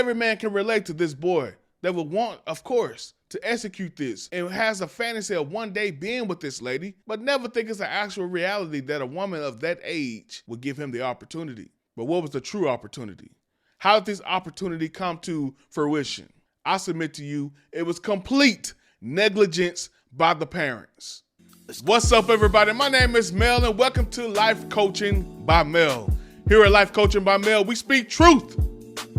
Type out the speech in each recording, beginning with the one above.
every man can relate to this boy that would want, of course, to execute this and has a fantasy of one day being with this lady, but never think it's an actual reality that a woman of that age would give him the opportunity. But what was the true opportunity? How did this opportunity come to fruition? I submit to you, it was complete negligence by the parents. What's up, everybody? My name is Mel, and welcome to Life Coaching by Mel. Here at Life Coaching by Mel, we speak truth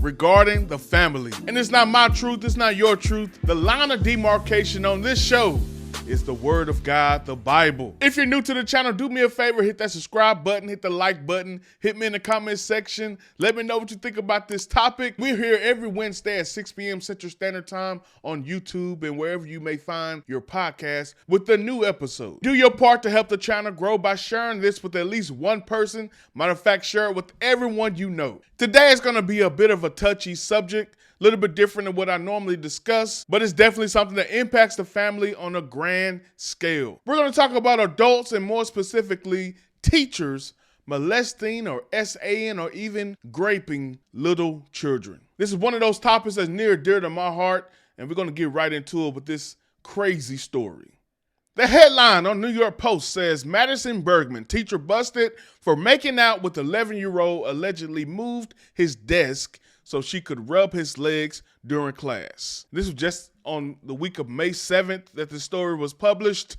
regarding the family. And it's not my truth, it's not your truth. The line of demarcation on this show is the Word of God, the Bible. If you're new to the channel, do me a favor, hit that subscribe button, hit the like button, hit me in the comment section. Let me know what you think about this topic. We're here every Wednesday at 6 p.m. Central Standard Time on YouTube and wherever you may find your podcast with a new episode. Do your part to help the channel grow by sharing this with at least one person. Matter of fact, share it with everyone you know. Today is going to be a bit of a touchy subject, a little bit different than what I normally discuss, but it's definitely something that impacts the family on a grand scale. We're going to talk about adults and more specifically teachers molesting or SAing or even raping little children. This is one of those topics that's near and dear to my heart, and we're going to get right into it with this crazy story. The headline on New York Post says, Madison Bergmann, teacher busted for making out with 11-year-old, allegedly moved his desk so she could rub his legs during class. This was just on the week of May 7th that the story was published.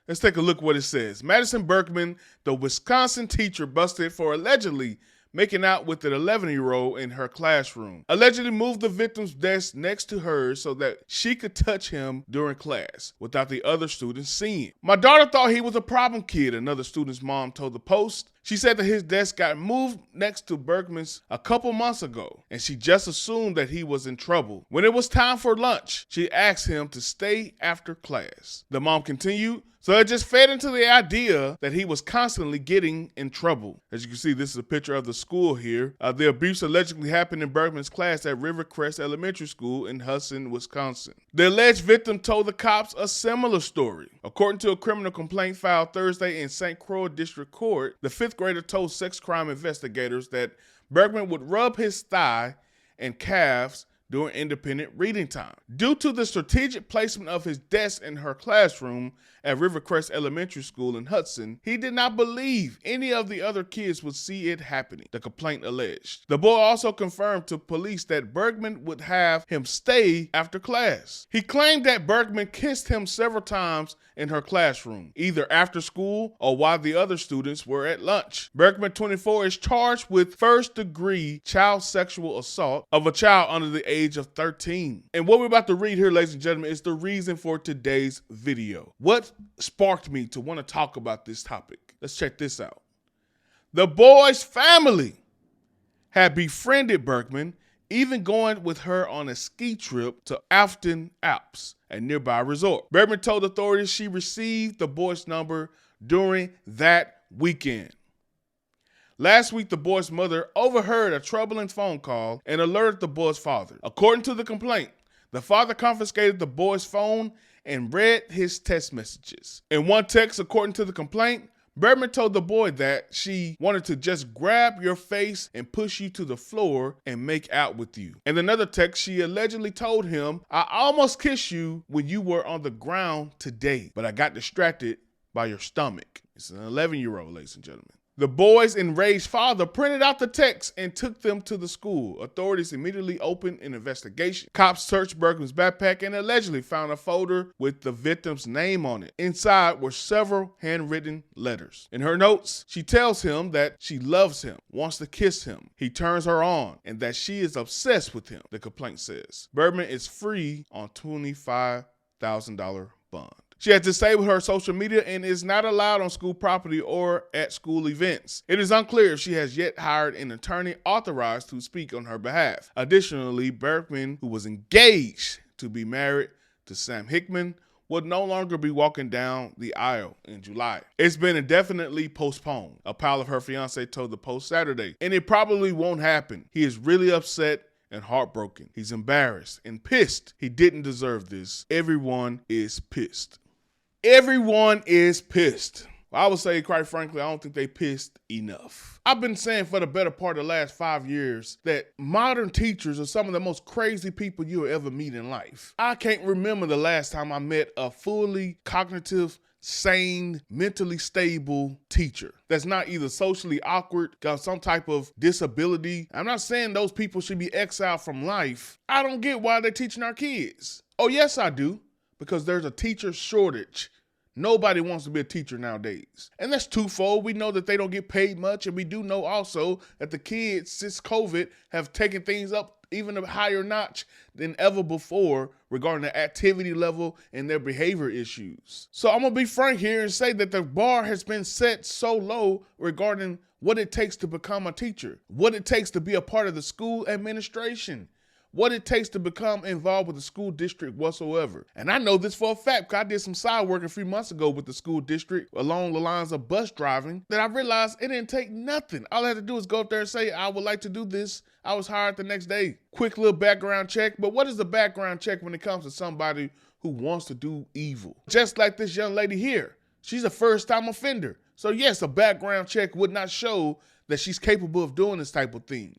Let's take a look what it says. Madison Bergmann, the Wisconsin teacher, busted for allegedly making out with an 11-year-old in her classroom. Allegedly moved the victim's desk next to hers so that she could touch him during class without the other students seeing. My daughter thought he was a problem kid, another student's mom told the Post. She said that his desk got moved next to Bergmann's a couple months ago, and she just assumed that he was in trouble. When it was time for lunch, she asked him to stay after class. The mom continued, so it just fed into the idea that he was constantly getting in trouble. As you can see, this is a picture of the school here. The abuse allegedly happened in Bergmann's class at Rivercrest Elementary School in Hudson, Wisconsin. The alleged victim told the cops a similar story. According to a criminal complaint filed Thursday in St. Croix District Court, the fifth grader told sex crime investigators that Bergmann would rub his thigh and calves during independent reading time. Due to the strategic placement of his desk in her classroom at Rivercrest Elementary School in Hudson, he did not believe any of the other kids would see it happening, the complaint alleged. The boy also confirmed to police that Bergmann would have him stay after class. He claimed that Bergmann kissed him several times in her classroom, either after school or while the other students were at lunch. Bergmann, 24, is charged with first-degree child sexual assault of a child under the age of 13. And what we're about to read here, ladies and gentlemen, is the reason for today's video. What sparked me to want to talk about this topic? Let's check this out. The boy's family had befriended Bergmann, even going with her on a ski trip to Afton Alps, a nearby resort. Bergmann told authorities she received the boy's number during that weekend. Last week, the boy's mother overheard a troubling phone call and alerted the boy's father. According to the complaint, the father confiscated the boy's phone and read his text messages. In one text, according to the complaint, Bergmann told the boy that she wanted to just grab your face and push you to the floor and make out with you. In another text, she allegedly told him, I almost kissed you when you were on the ground today, but I got distracted by your stomach. It's an 11-year-old, ladies and gentlemen. The boy's enraged father printed out the text and took them to the school. Authorities immediately opened an investigation. Cops searched Bergmann's backpack and allegedly found a folder with the victim's name on it. Inside were several handwritten letters. In her notes, she tells him that she loves him, wants to kiss him. He turns her on, and that she is obsessed with him, the complaint says. Bergmann is free on $25,000 bond. She has disabled her social media and is not allowed on school property or at school events. It is unclear if she has yet hired an attorney authorized to speak on her behalf. Additionally, Bergmann, who was engaged to be married to Sam Hickman, would no longer be walking down the aisle in July. It's been indefinitely postponed, a pal of her fiance told the Post Saturday, and it probably won't happen. He is really upset and heartbroken. He's embarrassed and pissed. He didn't deserve this. Everyone is pissed. Everyone is pissed. I would say, quite frankly, I don't think they pissed enough. I've been saying for the better part of the last 5 years that modern teachers are some of the most crazy people you'll ever meet in life. I can't remember the last time I met a fully cognitive, sane, mentally stable teacher that's not either socially awkward, got some type of disability. I'm not saying those people should be exiled from life. I don't get why they're teaching our kids. Oh, yes, I do, because there's a teacher shortage. Nobody wants to be a teacher nowadays. And that's twofold. We know that they don't get paid much, and we do know also that the kids, since COVID, have taken things up even a higher notch than ever before regarding the activity level and their behavior issues. So I'm gonna be frank here and say that the bar has been set so low regarding what it takes to become a teacher, what it takes to be a part of the school administration, what it takes to become involved with the school district whatsoever. And I know this for a fact because I did some side work a few months ago with the school district along the lines of bus driving that I realized it didn't take nothing. All I had to do is go up there and say, I would like to do this. I was hired the next day. Quick little background check. But what is the background check when it comes to somebody who wants to do evil? Just like this young lady here. She's a first-time offender. So yes, a background check would not show that she's capable of doing this type of thing.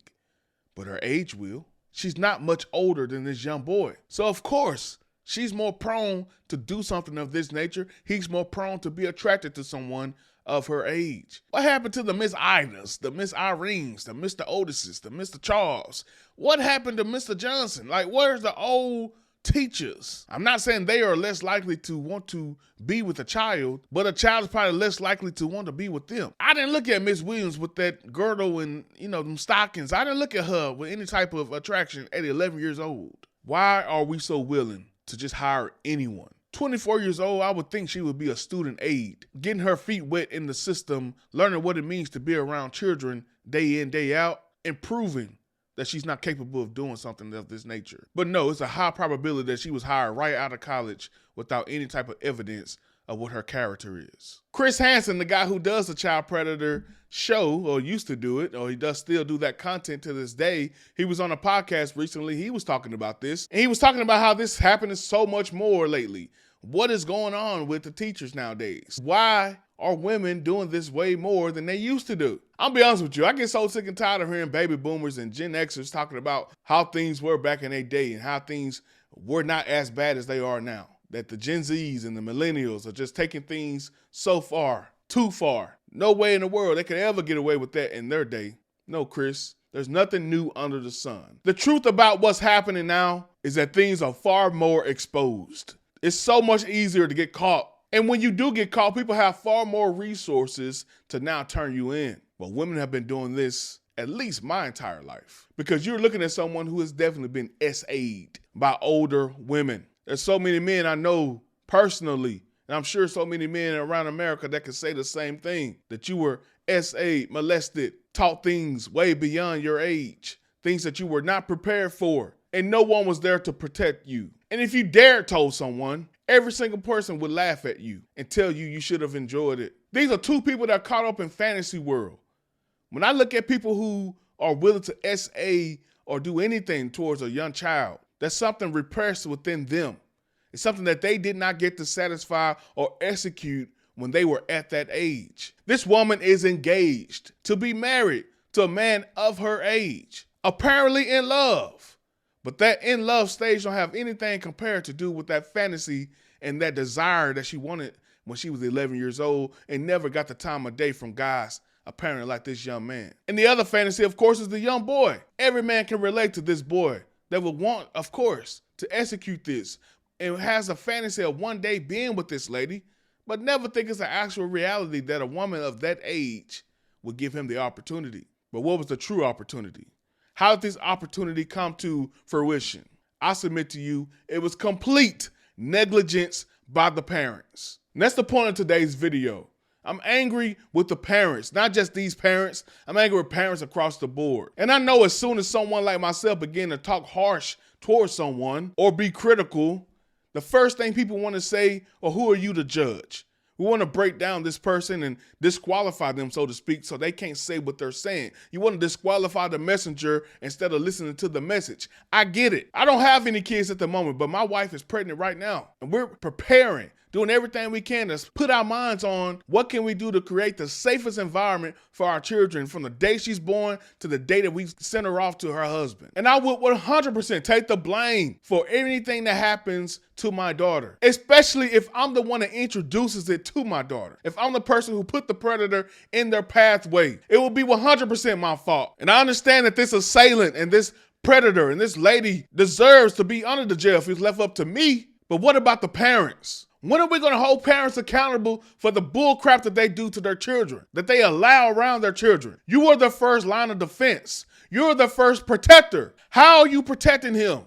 But her age will. She's not much older than this young boy. So of course, she's more prone to do something of this nature. He's more prone to be attracted to someone of her age. What happened to the Miss Idas, the Miss Irenes, the Mr. Otises, the Mr. Charles? What happened to Mr. Johnson? Like, where's the old teachers? I'm not saying they are less likely to want to be with a child, but a child is probably less likely to want to be with them. I didn't look at Miss Williams with that girdle and, them stockings. I didn't look at her with any type of attraction at 11 years old. Why are we so willing to just hire anyone? 24 years old, I would think she would be a student aide, getting her feet wet in the system, learning what it means to be around children day in, day out, and proving that she's not capable of doing something of this nature. But no, it's a high probability that she was hired right out of college without any type of evidence of what her character is. Chris Hansen, the guy who does the Child Predator show, or used to do it, or he does still do that content to this day, he was on a podcast recently, he was talking about this, and he was talking about how this happening so much more lately. What is going on with the teachers nowadays? Why are women doing this way more than they used to do? I'll be honest with you, I get so sick and tired of hearing baby boomers and Gen Xers talking about how things were back in their day and how things were not as bad as they are now. That the Gen Zs and the millennials are just taking things so far, too far. No way in the world they could ever get away with that in their day. No, Chris, there's nothing new under the sun. The truth about what's happening now is that things are far more exposed. It's so much easier to get caught. And when you do get caught, people have far more resources to now turn you in. But women have been doing this at least my entire life. Because you're looking at someone who has definitely been SA'd by older women. There's so many men I know personally, and I'm sure so many men around America that can say the same thing, that you were SA'd, molested, taught things way beyond your age, things that you were not prepared for, and no one was there to protect you. And if you dared told someone, every single person would laugh at you and tell you you should have enjoyed it. These are two people that are caught up in fantasy world. When I look at people who are willing to SA or do anything towards a young child, that's something repressed within them. It's something that they did not get to satisfy or execute when they were at that age. This woman is engaged to be married to a man of her age, apparently in love. But that in love stage don't have anything compared to do with that fantasy and that desire that she wanted when she was 11 years old and never got the time of day from guys apparently like this young man. And the other fantasy, of course, is the young boy. Every man can relate to this boy that would want, of course, to execute this and has a fantasy of one day being with this lady, but never think it's an actual reality that a woman of that age would give him the opportunity. But what was the true opportunity? How did this opportunity come to fruition? I submit to you, it was complete negligence by the parents. And that's the point of today's video. I'm angry with the parents, not just these parents. I'm angry with parents across the board. And I know as soon as someone like myself begin to talk harsh towards someone or be critical, the first thing people want to say, or who are you to judge? We want to break down this person and disqualify them, so to speak, so they can't say what they're saying. You want to disqualify the messenger instead of listening to the message. I get it. I don't have any kids at the moment, but my wife is pregnant right now, and we're preparing doing everything we can to put our minds on what can we do to create the safest environment for our children from the day she's born to the day that we send her off to her husband. And I would 100% take the blame for anything that happens to my daughter, especially if I'm the one that introduces it to my daughter. If I'm the person who put the predator in their pathway, it will be 100% my fault. And I understand that this assailant and this predator and this lady deserves to be under the jail if it's left up to me. But what about the parents? When are we going to hold parents accountable for the bull crap that they do to their children, that they allow around their children? You are the first line of defense. You're the first protector. How are you protecting him?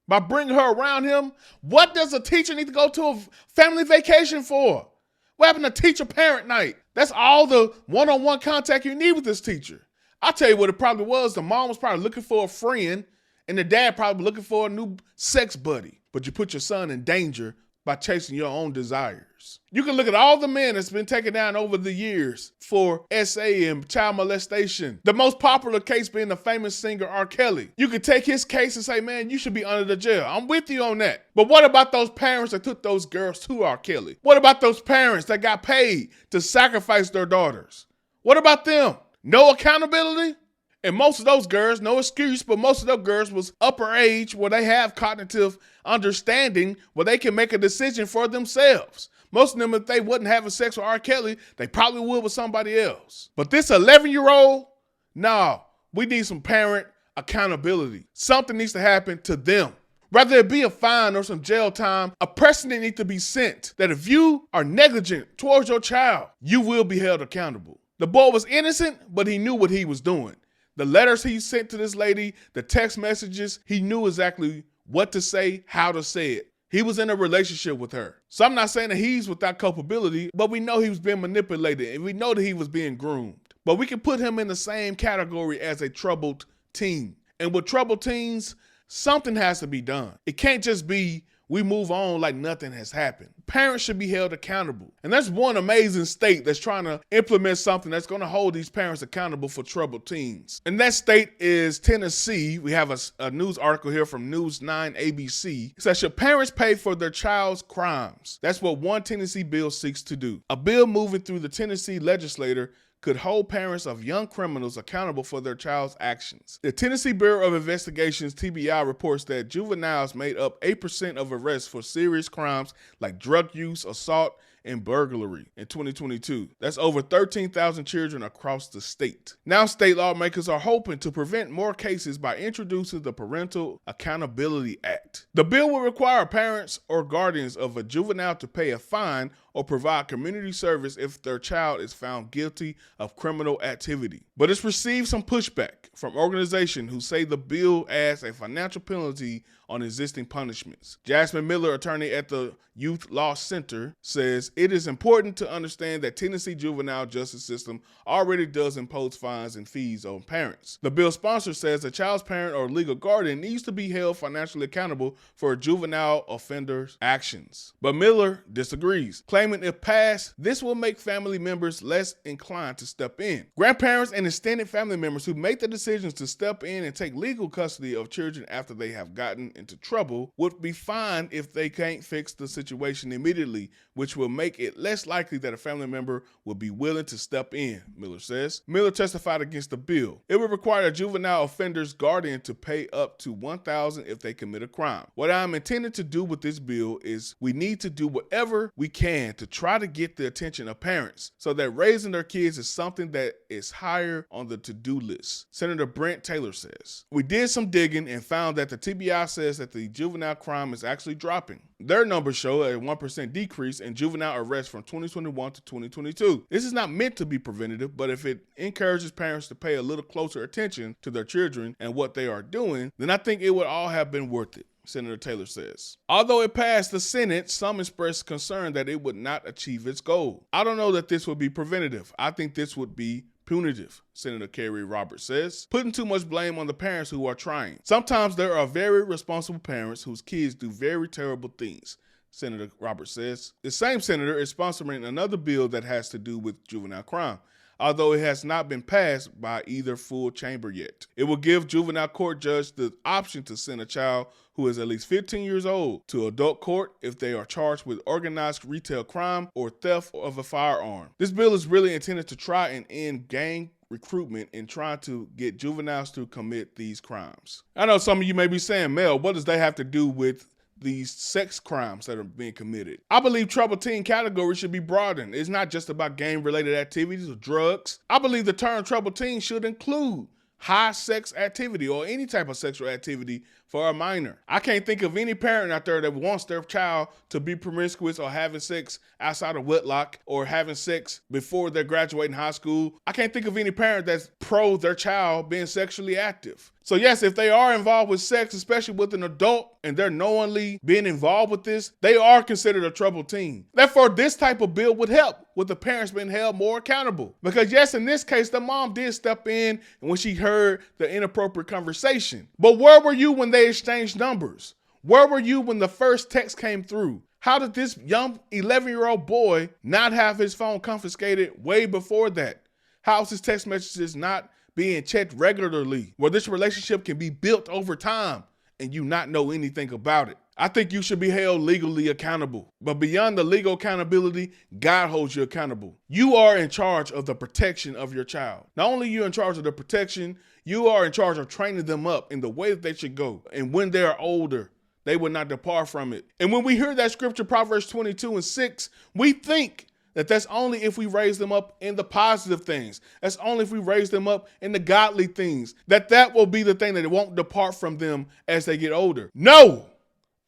By bringing her around him? What does a teacher need to go to a family vacation for? What happened to teacher-parent night? That's all the one-on-one contact you need with this teacher. I'll tell you what it probably was. The mom was probably looking for a friend, and the dad probably looking for a new sex buddy. But you put your son in danger by chasing your own desires. You can look at all the men that's been taken down over the years for SA and child molestation. The most popular case being the famous singer R. Kelly. You could take his case and say, man, you should be under the jail. I'm with you on that. But what about those parents that took those girls to R. Kelly? What about those parents that got paid to sacrifice their daughters? What about them? No accountability? And most of those girls, no excuse, but most of those girls was upper age where they have cognitive understanding where they can make a decision for themselves. Most of them, if they wasn't having sex with R. Kelly, they probably would with somebody else. But this 11-year-old, no, we need some parent accountability. Something needs to happen to them. Whether it be a fine or some jail time, a precedent needs to be sent that if you are negligent towards your child, you will be held accountable. The boy was innocent, but he knew what he was doing. The letters he sent to this lady, the text messages, he knew exactly what to say, how to say it. He was in a relationship with her. So I'm not saying that he's without culpability, but we know he was being manipulated and we know that he was being groomed. But we can put him in the same category as a troubled teen. And with troubled teens, something has to be done. It can't just be we move on like nothing has happened. Parents should be held accountable. And that's one amazing state that's trying to implement something that's going to hold these parents accountable for troubled teens. And that state is Tennessee. We have a news article here from News 9 ABC. It says, should parents pay for their child's crimes? That's what one Tennessee bill seeks to do. A bill moving through the Tennessee legislature could hold parents of young criminals accountable for their child's actions. The Tennessee Bureau of Investigation's TBI reports that juveniles made up 8% of arrests for serious crimes like drug use, assault, and burglary in 2022. That's over 13,000 children across the state. Now state lawmakers are hoping to prevent more cases by introducing the Parental Accountability Act. The bill will require parents or guardians of a juvenile to pay a fine or provide community service if their child is found guilty of criminal activity. But it's received some pushback from organizations who say the bill adds a financial penalty on existing punishments. Jasmine Miller, attorney at the Youth Law Center, says it is important to understand that Tennessee juvenile justice system already does impose fines and fees on parents. The bill sponsor says a child's parent or legal guardian needs to be held financially accountable for a juvenile offender's actions. But Miller disagrees, claiming if passed, this will make family members less inclined to step in. Grandparents and extended family members who make the decisions to step in and take legal custody of children after they have gotten into trouble would be fined if they can't fix the situation immediately, which will make it less likely that a family member will be willing to step in, Miller says. Miller testified against the bill. It would require a juvenile offender's guardian to pay up to $1,000 if they commit a crime. What I'm intending to do with this bill is we need to do whatever we can to try to get the attention of parents so that raising their kids is something that is higher on the to-do list, Senator Brent Taylor says. We did some digging and found that the TBI says that the juvenile crime is actually dropping. Their numbers show a 1% decrease in juvenile arrests from 2021 to 2022. This is not meant to be preventative, but if it encourages parents to pay a little closer attention to their children and what they are doing, then I think it would all have been worth it, Senator Taylor says. Although it passed the Senate, some expressed concern that it would not achieve its goal. I don't know that this would be preventative. I think this would be punitive, Senator Kerry Roberts says, putting too much blame on the parents who are trying. Sometimes there are very responsible parents whose kids do very terrible things, Senator Roberts says. The same senator is sponsoring another bill that has to do with juvenile crime. although it has not been passed by either full chamber yet. It will give juvenile court judge the option to send a child who is at least 15 years old to adult court if they are charged with organized retail crime or theft of a firearm. This bill is really intended to try and end gang recruitment and trying to get juveniles to commit these crimes. I know some of you may be saying, Mel, what does that have to do with these sex crimes that are being committed? I believe troubled teen category should be broadened. It's not just about gang-related activities or drugs. I believe the term troubled teen should include high sex activity or any type of sexual activity for a minor. I can't think of any parent out there that wants their child to be promiscuous or having sex outside of wedlock or having sex before they're graduating high school. I can't think of any parent that's pro their child being sexually active. So yes, if they are involved with sex, especially with an adult, and they're knowingly being involved with this, they are considered a troubled teen. Therefore, this type of bill would help with the parents being held more accountable. Because yes, in this case, the mom did step in and when she heard the inappropriate conversation. But where were you when they exchanged numbers? Where were you when the first text came through? How did this young 11-year-old boy not have his phone confiscated way before that? How is his text messages not being checked regularly, where this relationship can be built over time and you not know anything about it? I think you should be held legally accountable. But beyond the legal accountability, God holds you accountable. You are in charge of the protection of your child. Not only are you in charge of the protection, you are in charge of training them up in the way that they should go. And when they are older, they will not depart from it. And when we hear that scripture, Proverbs 22:6, we think that that's only if we raise them up in the positive things. That's only if we raise them up in the godly things. That will be the thing that it won't depart from them as they get older. No,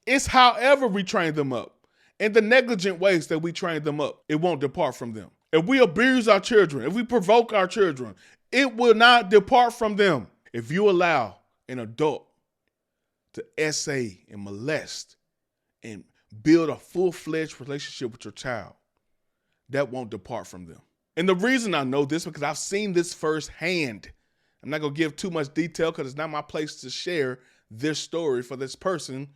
it's however we train them up. In the negligent ways that we train them up, it won't depart from them. If we abuse our children, if we provoke our children, it will not depart from them. If you allow an adult to essay and molest and build a full-fledged relationship with your child, that won't depart from them. And the reason I know this because I've seen this firsthand. I'm not going to give too much detail because it's not my place to share this story for this person,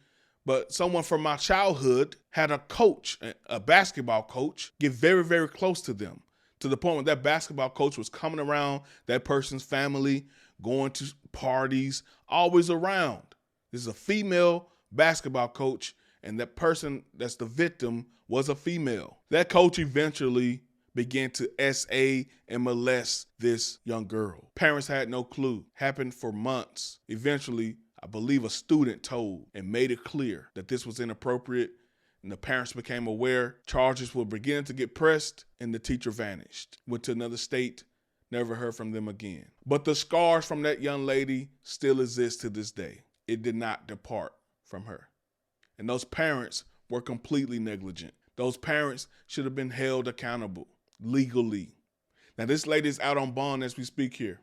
but someone from my childhood had a coach, a basketball coach, get very, very close to them, to the point where that basketball coach was coming around that person's family, going to parties, always around. This is a female basketball coach, and that person that's the victim was a female. That coach eventually began to SA and molest this young girl. Parents had no clue. Happened for months. Eventually, I believe a student told and made it clear that this was inappropriate, and the parents became aware. Charges were beginning to get pressed, and the teacher vanished. Went to another state, never heard from them again. But the scars from that young lady still exist to this day. It did not depart from her. And those parents were completely negligent. Those parents should have been held accountable legally. Now, this lady is out on bond as we speak here.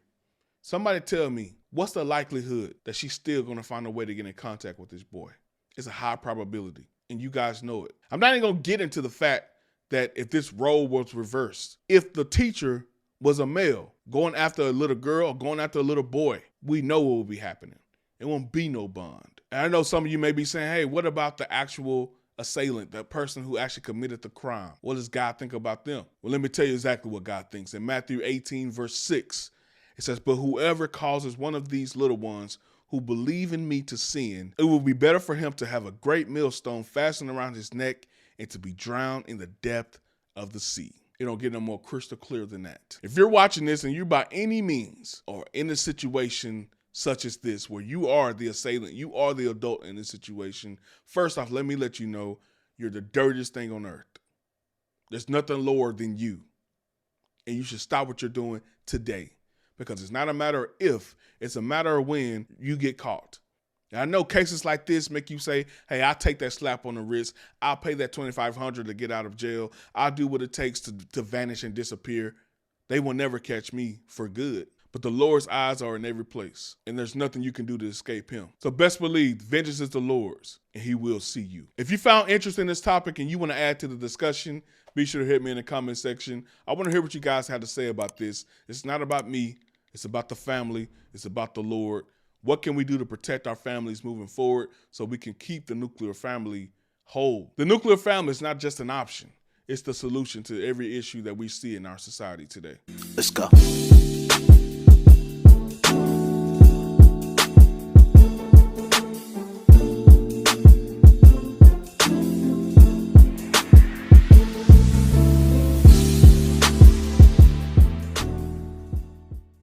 Somebody tell me, what's the likelihood that she's still going to find a way to get in contact with this boy? It's a high probability, and you guys know it. I'm not even going to get into the fact that if this role was reversed, if the teacher was a male going after a little girl or going after a little boy, we know what will be happening. It won't be no bond. And I know some of you may be saying, hey, what about the actual assailant, that person who actually committed the crime? What does God think about them? Well, let me tell you exactly what God thinks. In Matthew 18:6, it says, but whoever causes one of these little ones who believe in me to sin, it will be better for him to have a great millstone fastened around his neck and to be drowned in the depth of the sea. It don't get no more crystal clear than that. If you're watching this and you by any means are in a situation such as this, where you are the assailant, you are the adult in this situation, first off, let me let you know you're the dirtiest thing on earth. There's nothing lower than you. And you should stop what you're doing today, because it's not a matter of if, it's a matter of when you get caught. And I know cases like this make you say, hey, I'll take that slap on the wrist. I'll pay that $2,500 to get out of jail. I'll do what it takes to vanish and disappear. They will never catch me for good. But the Lord's eyes are in every place, and there's nothing you can do to escape him. So best believe, vengeance is the Lord's, and he will see you. If you found interest in this topic and you want to add to the discussion, be sure to hit me in the comment section. I want to hear what you guys have to say about this. It's not about me. It's about the family. It's about the Lord. What can we do to protect our families moving forward so we can keep the nuclear family whole? The nuclear family is not just an option. it's the solution to every issue that we see in our society today. Let's go.